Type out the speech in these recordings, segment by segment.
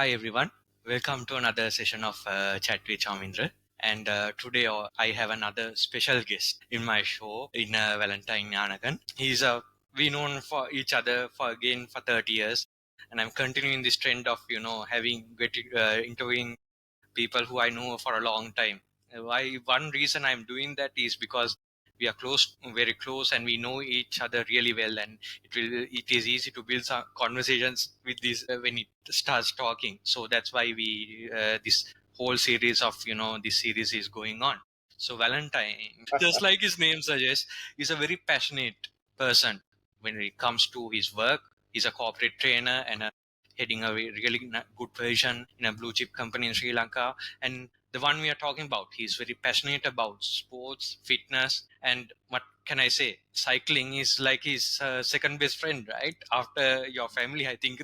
Hi everyone, welcome to another session of Chat with Chamindra. And today I have another special guest in my show, in Valentine Gnanakan. We known for each other for 30 years, and I'm continuing this trend of interviewing people who I know for a long time. Why one reason I'm doing that is because we are close, very close, and we know each other really well, and it is easy to build some conversations with this when it starts talking. So that's why we this whole series of this series is going on. So Valentine, just like his name suggests, is a very passionate person when it comes to his work. He's a corporate trainer and heading a really good position in a blue chip company in Sri Lanka. And the one we are talking about, he's very passionate about sports, fitness, and what can I say? Cycling is like his second best friend, right? After your family, I think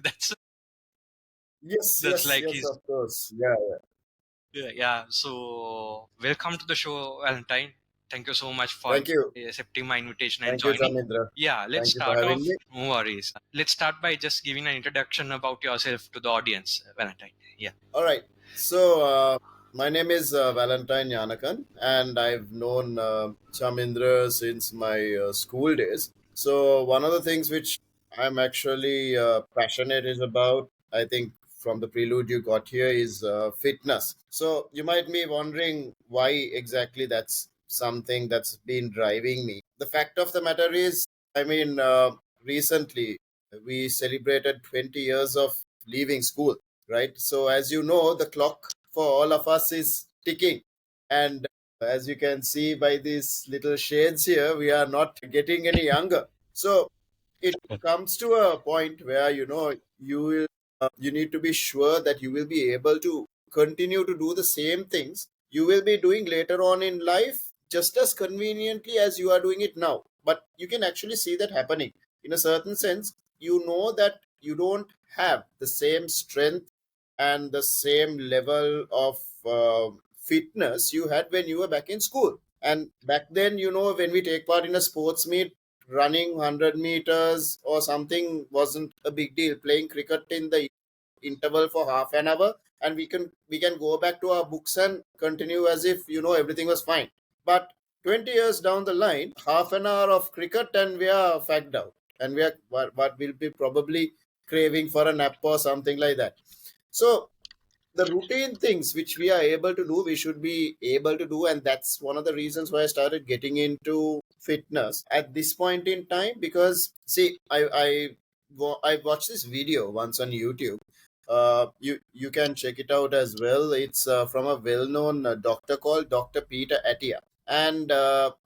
Yes, that's yes, like yes, his. of course. Yeah, yeah. Yeah. So welcome to the show, Valentine. Thank you so much for Thank you. accepting my invitation and Thank you, joining. Chamindra. Yeah, let's Thank you for start having off. me. No worries. Let's start by just giving an introduction about yourself to the audience, Valentine. Yeah. All right. So, my name is Valentine Gnanakan, and I've known Chamindra since my school days. So, one of the things which I'm actually passionate is about, I think, from the prelude you got here, is fitness. So, you might be wondering why exactly that's something that's been driving me. The fact of the matter is, recently we celebrated 20 years of leaving school, right? So, as you know, the clock for all of us is ticking. And as you can see by these little shades here, we are not getting any younger. So, it comes to a point where, you need to be sure that you will be able to continue to do the same things you will be doing later on in life just as conveniently as you are doing it now. But you can actually see that happening in a certain sense. You know that you don't have the same strength and the same level of fitness you had when you were back in school. And back then, when we take part in a sports meet, running 100 meters or something wasn't a big deal. Playing cricket in the interval for half an hour, and we can go back to our books and continue as if everything was fine. But 20 years down the line, half an hour of cricket and we are fagged out, and we are what will be probably craving for a nap or something like that. So the routine things which we are able to do, we should be able to do, and that's one of the reasons why I started getting into fitness at this point in time. Because see, I watched this video once on YouTube. You can check it out as well. It's from a well-known doctor called Dr. Peter Attia, and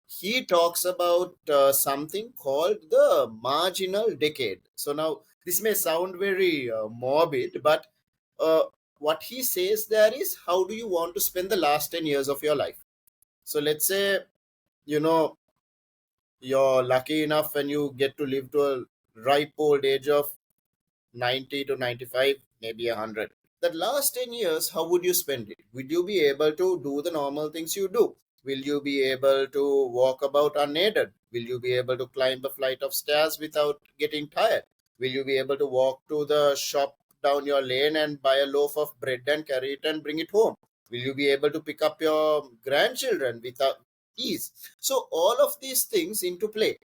he talks about something called the marginal decade. So now this may sound very morbid, but uh, what he says there is, how do you want to spend the last 10 years of your life? So let's say, you know you're lucky enough and you get to live to a ripe old age of 90 to 95, maybe 100. That last 10 years, how would you spend it? Will you be able to do the normal things you do? Will you be able to walk about unaided? Will you be able to climb a flight of stairs without getting tired? Will you be able to walk to the shop down your lane and buy a loaf of bread and carry it and bring it home? Will you be able to pick up your grandchildren without ease? So all of these things into play.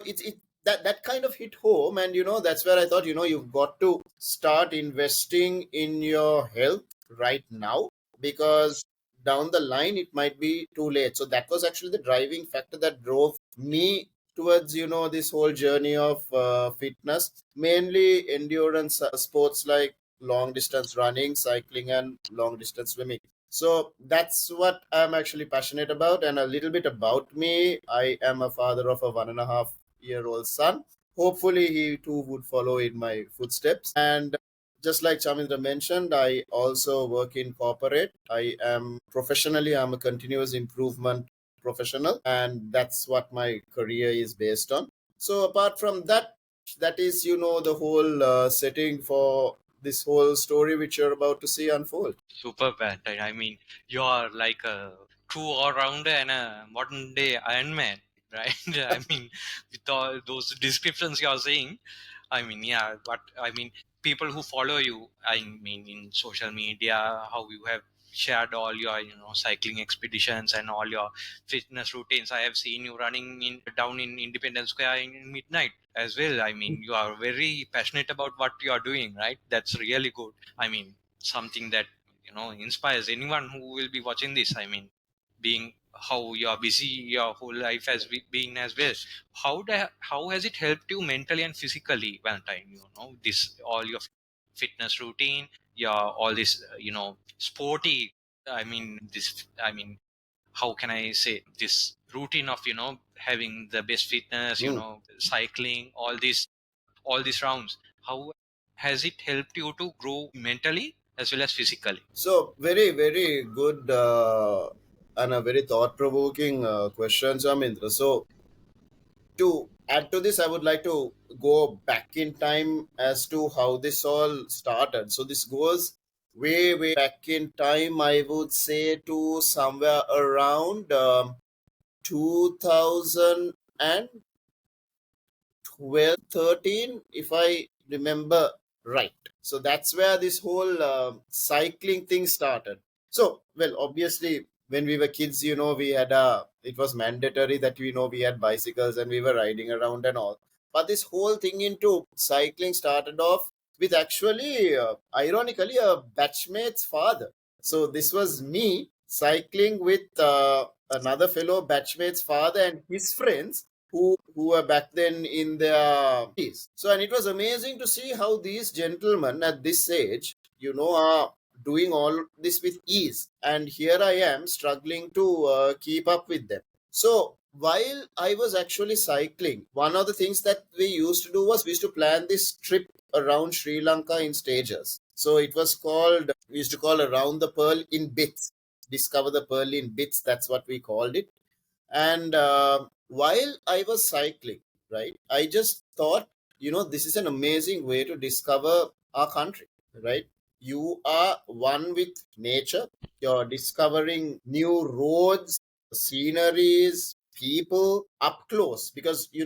That kind of hit home, and that's where I thought, you've got to start investing in your health right now, because down the line it might be too late. So that was actually the driving factor that drove me towards this whole journey of fitness, mainly endurance sports like long distance running, cycling, and long distance swimming. So that's what I'm actually passionate about. And a little bit about me: I am a father of a 1.5-year-old son. Hopefully, he too would follow in my footsteps. And just like Chamindra mentioned, I also work in corporate. I'm a continuous improvement professional, and that's what my career is based on. So apart from that, that is, the whole setting for this whole story which you're about to see unfold. Super Valentine. I mean, you're like a true all-rounder and a modern-day Iron Man, right? I mean, with all those descriptions you're saying, I mean, yeah. But I mean, people who follow you, I mean in social media, how you have shared all your cycling expeditions and all your fitness routines. I have seen you running in down in Independence Square in midnight as well. I mean, you are very passionate about what you are doing, right? That's really good. I mean, something that inspires anyone who will be watching this. I mean, being how you are busy your whole life has been as well. How has it helped you mentally and physically, Valentine? This all your fitness routine, your all this sporty. I mean this. I mean, how can I say this routine of having the best fitness, Hmm. cycling, all these rounds. How has it helped you to grow mentally as well as physically? So very, very good and a very thought-provoking question, Chamindra. So to add to this, I would like to go back in time as to how this all started. So this goes way, way back in time. I would say to somewhere around 2000 and 13, if I remember right. So that's where this whole cycling thing started. So, well, obviously, when we were kids, we had it was mandatory that we had bicycles and we were riding around and all. But this whole thing into cycling started off with actually, ironically, a batchmate's father. So this was me cycling with another fellow batchmate's father and his friends who were back then in their 20s. So, and it was amazing to see how these gentlemen at this age, are doing all this with ease. And here I am struggling to keep up with them. So, while I was actually cycling, one of the things that we used to do was we used to plan this trip around Sri Lanka in stages. So, it was called, we used to call Around the Pearl in Bits. Discover the Pearl in Bits, that's what we called it. And while I was cycling, right, I just thought, this is an amazing way to discover our country, right? You are one with nature, you're discovering new roads, sceneries, people up close because you're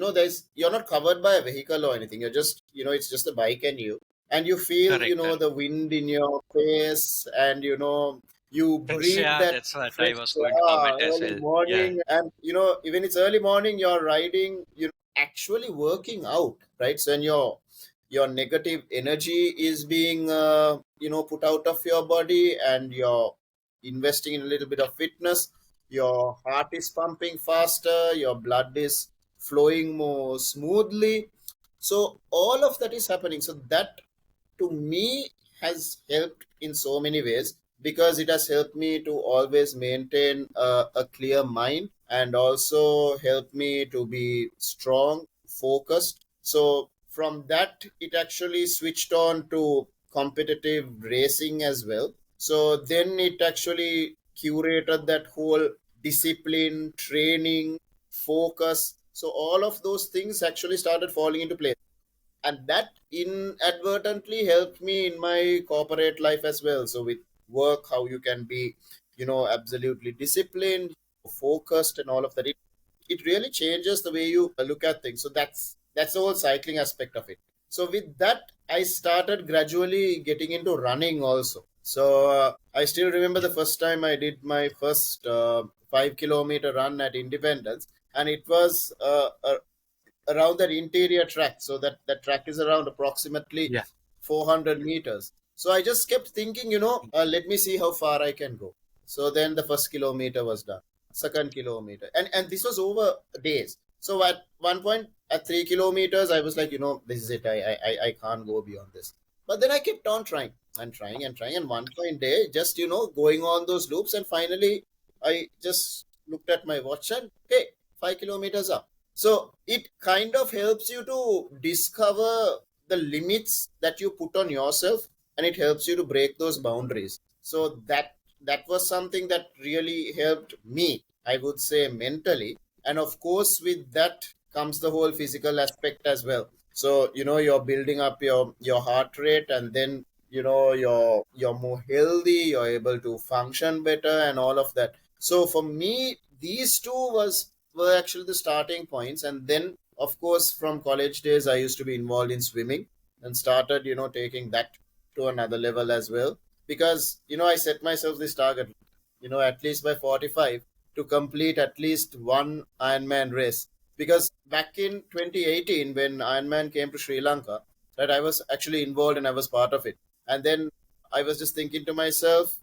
not covered by a vehicle or anything. You're just, it's just a bike and you feel, Correct, correct. the wind in your face and you Yes, breathe yeah, that that's what I fresh was going to comment as early well. Yeah. morning and even it's early morning you're riding, actually working out, right? So when your negative energy is being put out of your body and you're investing in a little bit of fitness, your heart is pumping faster, your blood is flowing more smoothly, so all of that is happening. So that to me has helped in so many ways because it has helped me to always maintain a clear mind and also help me to be strong, focused. So from that, it actually switched on to competitive racing as well. So then it actually curated that whole discipline, training, focus. So all of those things actually started falling into place, and that inadvertently helped me in my corporate life as well. So with work, how you can be absolutely disciplined, focused and all of that, it really changes the way you look at things. So that's the whole cycling aspect of it. So with that, I started gradually getting into running also. So I still remember the first time I did my first 5 kilometer run at Independence, and it was around that interior track. So that track is around approximately Yeah. 400 meters. So I just kept thinking, let me see how far I can go. So then the first kilometer was done, second kilometer, and this was over days. So at one point at 3 kilometers, I was like, this is it. I can't go beyond this. But then I kept on trying and trying and trying. And one point day, just going on those loops, and finally, I just looked at my watch and hey, 5 kilometers up. So it kind of helps you to discover the limits that you put on yourself, and it helps you to break those boundaries. So that was something that really helped me, I would say, mentally. And of course, with that comes the whole physical aspect as well. So you're building up your heart rate, and then you're more healthy, you're able to function better and all of that. So for me, these two were actually the starting points. And then of course from college days I used to be involved in swimming. and started, taking that to another level as well. Because, I set myself this target, at least by 45 to complete at least one Ironman race. Because back in 2018, when Ironman came to Sri Lanka, that I was actually involved and I was part of it. And then I was just thinking to myself,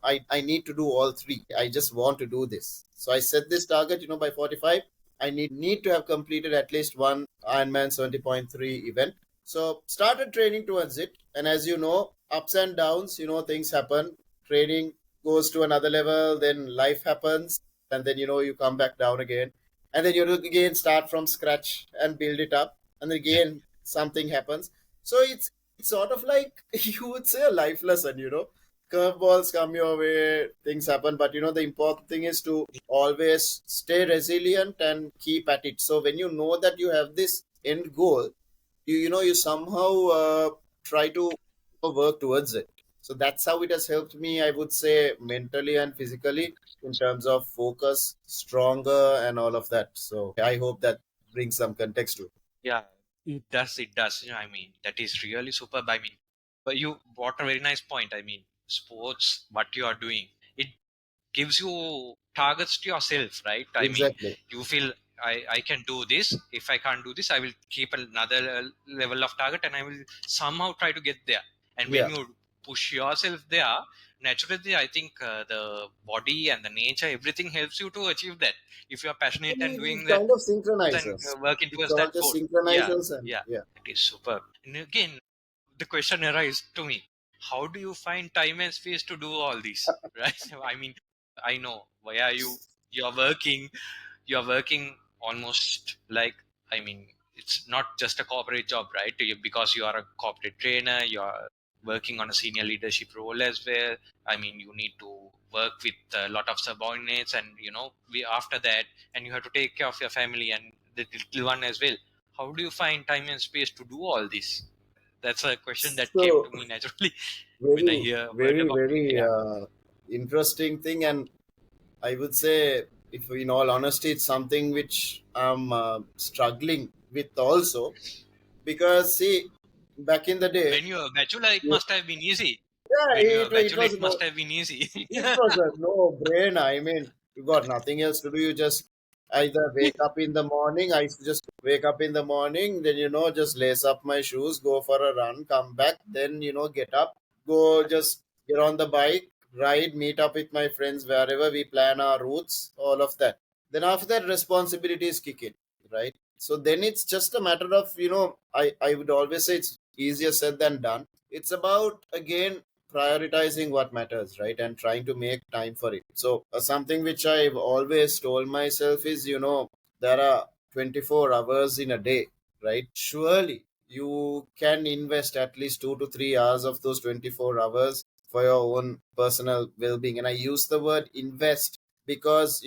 I need to do all three. I just want to do this. So I set this target, by 45. I need to have completed at least one Ironman 70.3 event. So started training towards it. And as you know, ups and downs, things happen. Training goes to another level, then life happens, and then, you come back down again. And then you again start from scratch and build it up. And then Yeah. again, something happens. So it's sort of like you would say a life lesson, curveballs come your way, things happen, but the important thing is to always stay resilient and keep at it. So when you know that you have this end goal, you somehow try to work towards it. So that's how it has helped me, I would say, mentally and physically, in terms of focus, stronger, and all of that. So I hope that brings some context to it. Yeah, it does. It does. I mean, that is really superb. I mean, but you brought a very nice point. I mean, sports, what you are doing, it gives you targets to yourself, right? I mean, Exactly. you feel I can do this. If I can't do this, I will keep another level of target and I will somehow try to get there. And when Yeah. you push yourself there, naturally, I think the body and the nature, everything helps you to achieve that. If you are passionate and It doing that kind of and synchronizes. working It's towards all that just goal. Yeah, synchronizes, and yeah, yeah. it is superb. And again, the question arises to me: how do you find time and space to do all this? Right? I mean, I know why are you're working, you're working almost like, I mean, it's not just a corporate job, right? Because you are a corporate trainer, you're working on a senior leadership role as well. I mean, you need to work with a lot of subordinates, and we after that, and you have to take care of your family and the little one as well. How do you find time and space to do all this? That's a question that came So to me naturally when I very, heard very, about it. very Yeah. interesting thing. And I would say, if in all honesty, it's something which I'm struggling with also. Because, see, back in the day, When you're a bachelor, it yeah, must have been easy. When you're a it bachelor, was it no, must have been easy. it was a no brainer. I mean, you got nothing else to do. You just either wake up in the morning. I used to just wake up in the morning, then, just lace up my shoes, go for a run, come back, then, get up, go just get on the bike, ride, meet up with my friends wherever we plan our routes, all of that. Then after that, responsibilities kick in, right? So then it's just a matter of, I would always say it's easier said than done. It's about, again, prioritizing what matters, right? And trying to make time for it. So, something which I've always told myself is, there are 24 hours in a day, right? Surely you can invest at least 2 to 3 hours of those 24 hours for your own personal well being. And I use the word invest because,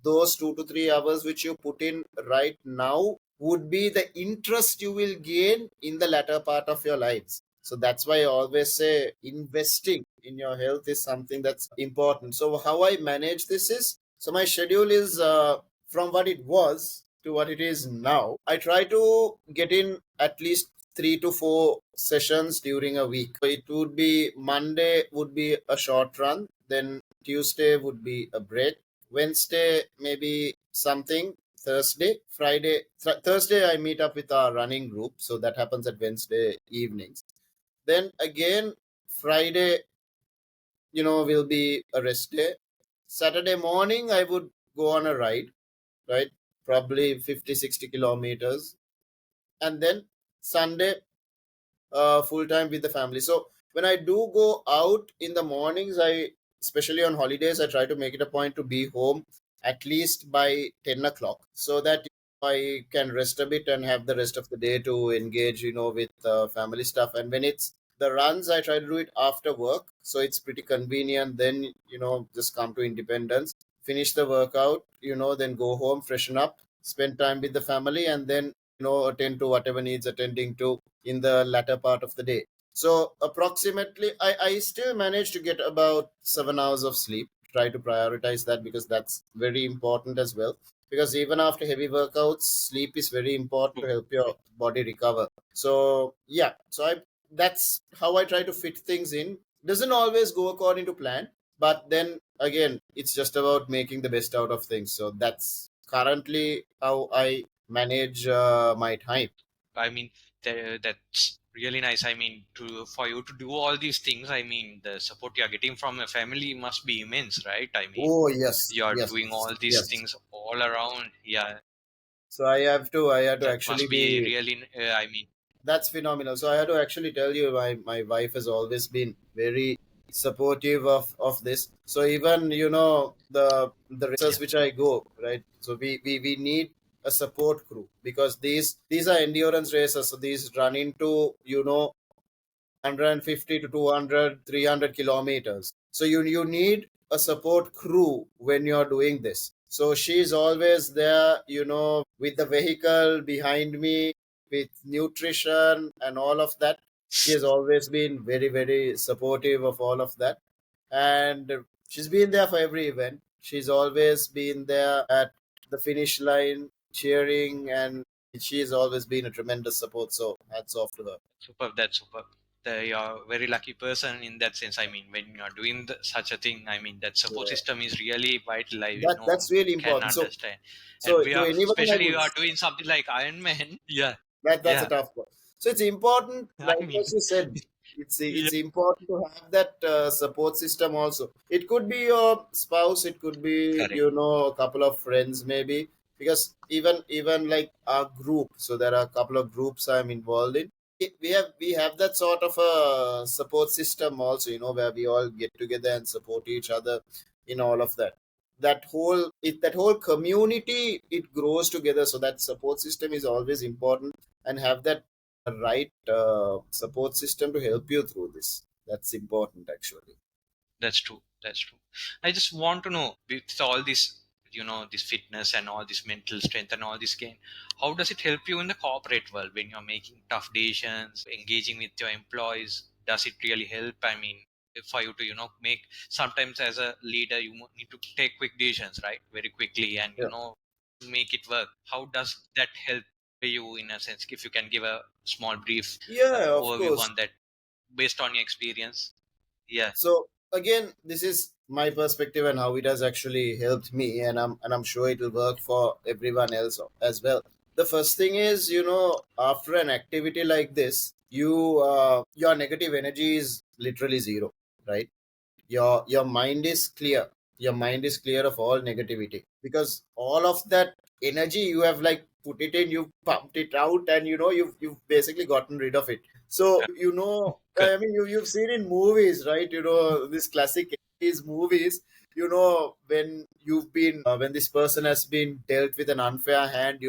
those 2 to 3 hours which you put in right now would be the interest you will gain in the latter part of your lives. So that's why I always say investing in your health is something that's important. So how I manage this is, so my schedule is from what it was to what it is now. I try to get in at least 3 to 4 sessions during a week. So it would be Monday would be a short run, then Tuesday would be a break, Wednesday maybe something, Thursday I meet up with our running group, so that happens at Wednesday evenings. Then again, Friday, will be a rest day. Saturday morning, I would go on a ride, right? Probably 50, 60 kilometers. And then Sunday, full time with the family. So when I do go out in the mornings, especially on holidays, I try to make it a point to be home at least by 10 o'clock so that I can rest a bit and have the rest of the day to engage, with family stuff. And when it's the runs, I try to do it after work. So it's pretty convenient. Then, just come to Independence, finish the workout, then go home, freshen up, spend time with the family, and then, attend to whatever needs attending to in the latter part of the day. So approximately, I still manage to get about 7 hours of sleep. Try to prioritize that because that's very important as well. Because even after heavy workouts, sleep is very important to help your body recover. So yeah, so I that's how I try to fit things in. Doesn't always go according to plan, but then again, it's just about making the best out of things. So that's currently how I manage my time. I mean, that's really nice. I mean, to for you to do all these things, I mean, the support you're getting from a family must be immense, right? I mean, Oh yes, you're yes, doing all these yes. things all around. Yeah, So I have to that must actually be be. really. I mean, That's phenomenal. So I had to actually tell you, my wife has always been very supportive of this. So even the yeah, races which I go, right. So we need a support crew, because these are endurance races. So these run into 150 to 200, 300 kilometers. So you need a support crew when you're doing this. So she's always there, with the vehicle behind me, with nutrition and all of that. She has always been very, very supportive of all of that. And she's been there for every event. She's always been there at the finish line cheering, and she's always been a tremendous support. So hats off to her. superb. That's superb. You're a very lucky person in that sense. I mean, when you're doing such a thing, I mean, that support Yeah. system is really vital. I That's know, really can important. So understand. And so we to are, anyone I especially would, you are doing something like Iron Man. Yeah, that's a yeah. tough one. So it's important, I like mean, as you said, it's yeah, it's important to have that support system also. It could be your spouse, it could be correct. a couple of friends maybe, because even like our group. So there are a couple of groups I'm involved in. We have that sort of a support system also, where we all get together and support each other in all of that. That whole community, it grows together. So that support system is always important, and have that right support system to help you through this. That's important actually. That's true. That's true. I just want to know, with all this, this fitness and all this mental strength and all this gain, how does it help you in the corporate world when you're making tough decisions, engaging with your employees? Does it really help? I mean, for you to, make, sometimes as a leader, you need to take quick decisions, right? Very quickly, and, Yeah, make it work. How does that help you in a sense? If you can give a small brief yeah, of overview course. on that based on your experience. Yeah. So again, this is my perspective and how it has actually helped me, and I'm sure it will work for everyone else as well. The first thing is, after an activity like this, your negative energy is literally zero, right? Your mind is clear. Your mind is clear of all negativity, because all of that energy you have like put it in, you pumped it out, and you've basically gotten rid of it. So I mean, you've seen in movies, right? This classic 80s movies. When this person has been dealt with an unfair hand,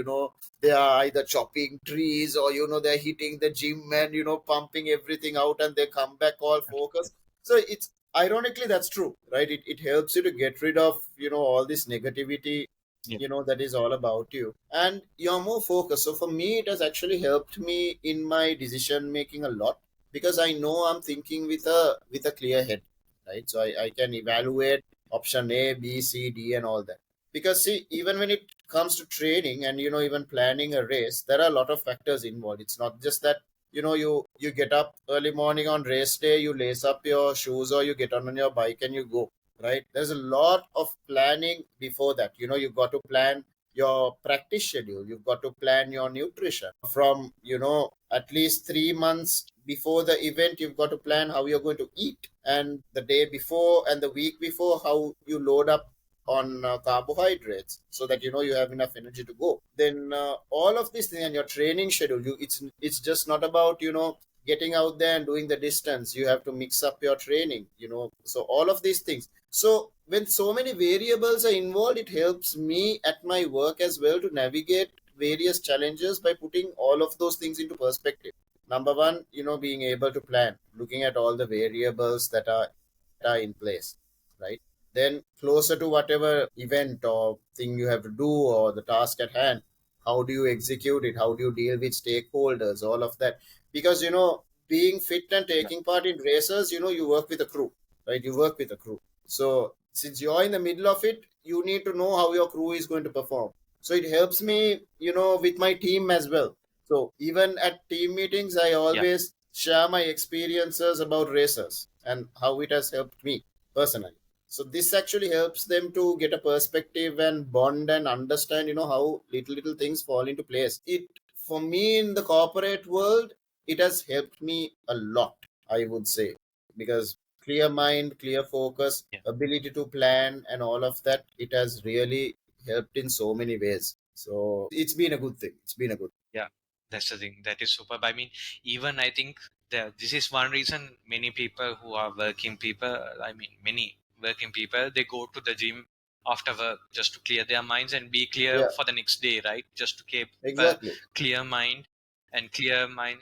they are either chopping trees, or they're hitting the gym and pumping everything out, and they come back all focused. So it's ironically that's true, right? It helps you to get rid of all this negativity, that is all about you, and you're more focused. So for me, it has actually helped me in my decision making a lot, because I know I'm thinking with a clear head, right? So I can evaluate option A, B, C, D, and all that. Because see, even when it comes to training and even planning a race, there are a lot of factors involved. It's not just that you get up early morning on race day, you lace up your shoes, or you get on your bike and you go, right? There's a lot of planning before that. You've got to plan your practice schedule, you've got to plan your nutrition from at least 3 months before the event. You've got to plan how you're going to eat, and the day before and the week before, how you load up on carbohydrates, so that you have enough energy to go. Then all of this thing, and your training schedule, it's just not about getting out there and doing the distance. You have to mix up your training, so all of these things. So when so many variables are involved, it helps me at my work as well to navigate various challenges by putting all of those things into perspective. Number one, being able to plan, looking at all the variables that are in place, right? Then closer to whatever event or thing you have to do, or the task at hand, how do you execute it? How do you deal with stakeholders? All of that. Because being fit and Yeah. taking part in races, you work with a crew, right? You work with a crew. So since you're in the middle of it, you need to know how your crew is going to perform. So it helps me with my team as well. So even at team meetings, I Yeah. always share my experiences about races and how it has helped me personally. So this actually helps them to get a perspective and bond and understand, how little things fall into place. It, for me, in the corporate world, it has helped me a lot, I would say, because clear mind, clear focus, Yeah. ability to plan, and all of that, it has really helped in so many ways. So it's been a good thing. It's been a good. Yeah, that's the thing. That is superb. I mean, even I think that this is one reason many people who are working people, I mean, many working people, they go to the gym after work just to clear their minds and be clear Yeah, for the next day, right? Just to keep a exactly. clear mind and clear mind,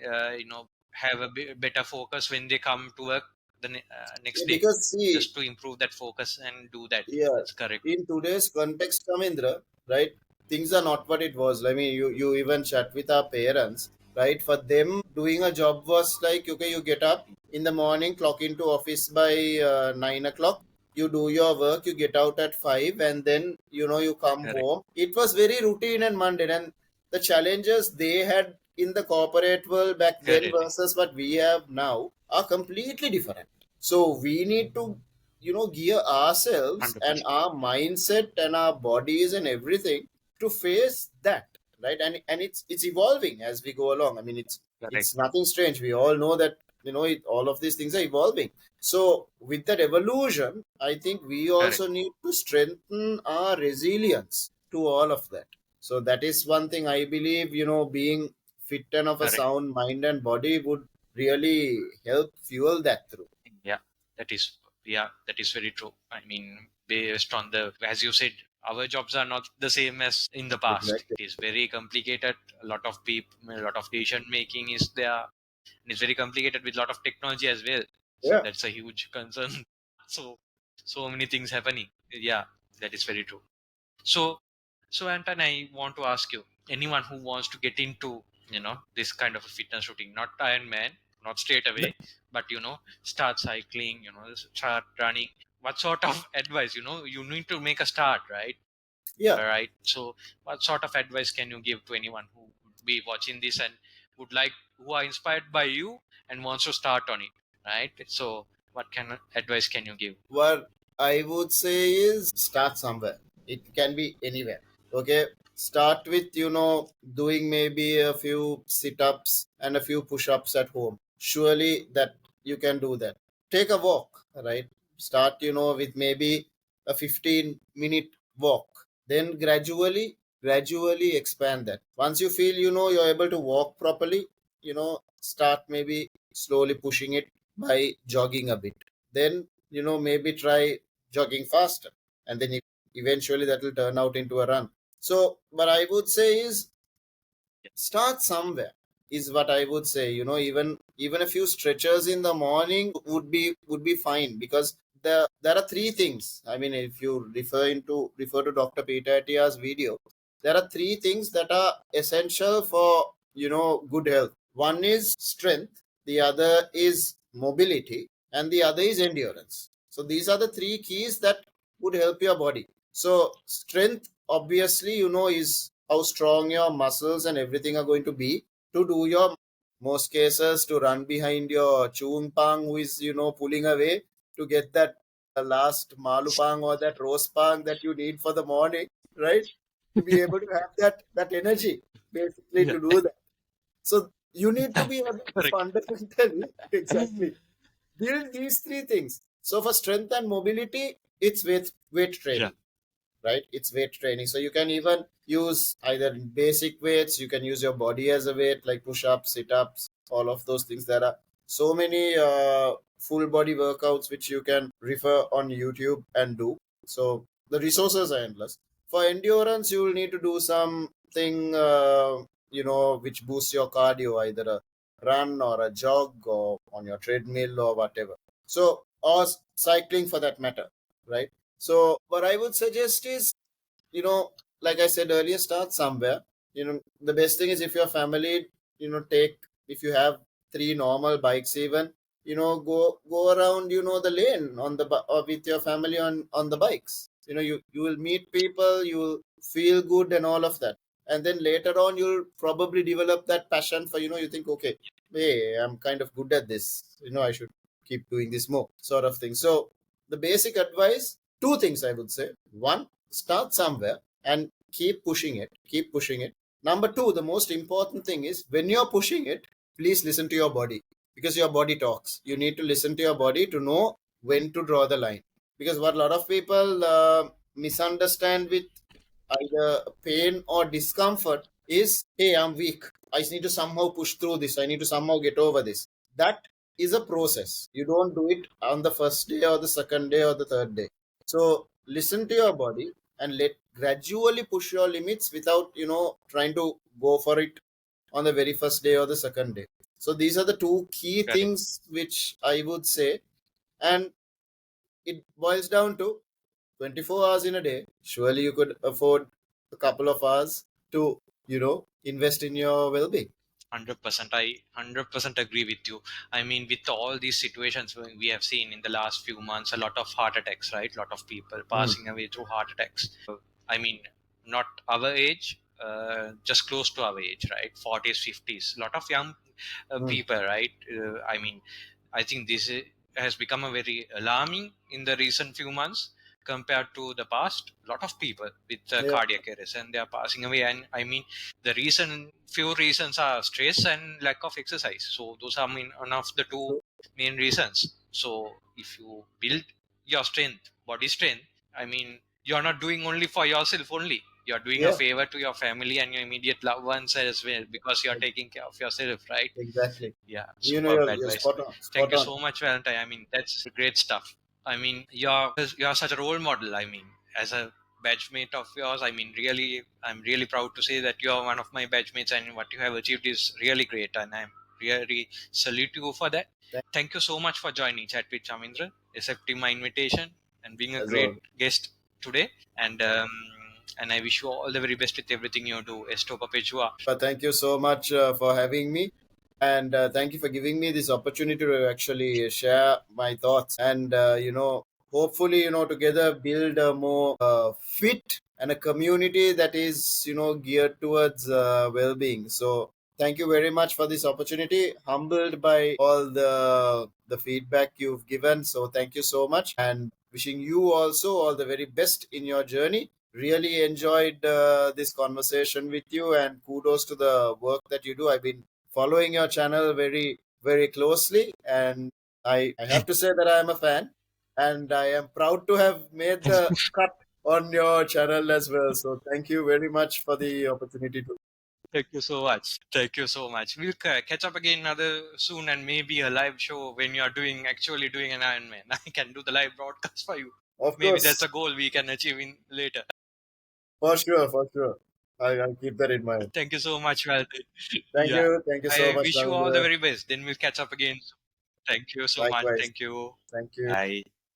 have a better focus when they come to work the Yeah, next day, because see, just to improve that focus and do that. yeah, That's correct. in today's context, Chamindra, right? Things are not what it was. I mean, you even chat with our parents, right? For them, doing a job was like, okay, you get up in the morning, clock into office by 9 o'clock. You do your work, you get out at 5, and then you come Correct. home. It was very routine and mundane, and the challenges they had in the corporate world back then Correct. versus what we have now are completely different. So we need to gear ourselves and 100%. our mindset and our bodies and everything to face that, right? And it's evolving as we go along. I mean, Correct. it's nothing strange. We all know that all of these things are evolving. So with that evolution, I think we Correct. also need to strengthen our resilience to all of that. So that is one thing I believe, being fit and of a Correct. sound mind and body would really help fuel that through. Yeah, that is, yeah, that is very true. I mean, based on the, as you said, our jobs are not the same as in the past. Exactly. It is very complicated. A lot of people, a lot of decision making is there, and it's very complicated with a lot of technology as well. So Yeah. that's a huge concern. So, so many things happening. Yeah, that is very true. So, so Anton, I want to ask you, anyone who wants to get into, this kind of a fitness routine, not Iron Man, not straight away, but start cycling, start running. What sort of advice, you need to make a start, right? Yeah. All right. So, what sort of advice can you give to anyone who would be watching this and would like, who are inspired by you and wants to start on it, right? So, what kind of advice can you give? What I would say is start somewhere. It can be anywhere. Okay. Start with, doing maybe a few sit ups and a few push ups at home. Surely that you can do that. Take a walk, right? Start, with maybe a 15-minute walk. Then gradually expand that. Once you feel, you're able to walk properly, start maybe slowly pushing it by jogging a bit. Then maybe try jogging faster, and then eventually that will turn out into a run. So what I would say is start somewhere, is what I would say. Even a few stretches in the morning would be fine, because there are three things. I mean, if you refer to Dr. Peter Attia's video, there are three things that are essential for good health. One is strength, the other is mobility, and the other is endurance. So these are the three keys that would help your body. So strength, obviously, is how strong your muscles and everything are going to be to do your most cases, to run behind your chung pang who is pulling away to get that last malu pang or that roast pang that you need for the morning, right? To be able to have that energy basically Yeah. to do that. So you need to be able to Correct. fundamentally exactly build these three things. So for strength and mobility, it's weight Yeah. training, right? It's weight training. So you can even use either basic weights, you can use your body as a weight, like push ups, sit ups, all of those things. There are so many full body workouts which you can refer on YouTube and do. So the resources are endless. For endurance, you will need to do something, which boosts your cardio, either a run or a jog or on your treadmill or whatever. So, or cycling for that matter, right? So what I would suggest is, you know, like I said earlier, start somewhere. The best thing is if your family, take, if you have three normal bikes even, go around, the lane or with your family on the bikes. You will meet people, you will feel good and all of that. and then later on you'll probably develop that passion for, you think, okay, hey, I'm kind of good at this, I should keep doing this more, sort of thing. So the basic advice, two things I would say. One, start somewhere and keep pushing it. Number two, the most important thing is, when you're pushing it, please listen to your body, because your body talks. You need to listen to your body to know when to draw the line. Because what a lot of people misunderstand with either pain or discomfort is, hey, I'm weak, I need to somehow push through this, I need to somehow get over this. That is a process. You don't do it on the first day or the second day or the third day. So listen to your body and let gradually push your limits without, trying to go for it on the very first day or the second day. So these are the two key Correct. things which I would say. And it boils down to 24 hours in a day. Surely you could afford a couple of hours to, invest in your well-being. 100%. I 100% agree with you. I mean, with all these situations we have seen in the last few months, a lot of heart attacks, right? A lot of people Mm, passing away through heart attacks. I mean, not our age, just close to our age, right? 40s, 50s. A lot of young mm. people, right? I mean, I think has become a very alarming in the recent few months compared to the past. A lot of people with Yeah. cardiac arrest, and they are passing away. And I mean, the few reasons are stress and lack of exercise. So those are one of the two main reasons. So if you build your strength, body strength, I mean, you're not doing only for yourself only. You're doing a Yeah. favor to your family and your immediate loved ones as well, because you're taking care of yourself, right? Exactly. Yeah, You know, superb you're advice. spot on. Thank Spot you on. so much, Valentine. I mean, that's great stuff. I mean, you're such a role model. I mean, as a batch mate of yours, I mean, really, I'm really proud to say that you're one of my batch mates, and what you have achieved is really great, and I'm really salute you for that. Thank Thank you so much for joining Chat with Chamindra, accepting my invitation, and being a you as great well. guest today. And I wish you all the very best with everything you do. Esto perpetua. But thank you so much for having me. And thank you for giving me this opportunity to actually share my thoughts. And, hopefully, together build a more fit and a community that is, geared towards well being. So, thank you very much for this opportunity. Humbled by all the feedback you've given. So, thank you so much. And wishing you also all the very best in your journey. Really enjoyed this conversation with you, and kudos to the work that you do. I've been following your channel very, very closely, and I have to say that I am a fan, and I am proud to have made the cut on your channel as well. So thank you very much for the opportunity to. Thank you so much. Thank you so much. We'll catch up again another soon, and maybe a live show when you are actually doing an Ironman. I can do the live broadcast for you. Of Maybe that's course, a goal we can achieve in later. for sure, for sure. I'll keep that in mind. Thank you so much, Valdi. Yeah. Thank you so I much, wish you all the Ravindra. very best. Then we'll catch up again. Thank you so much. Likewise, Thank you. thank you. Bye.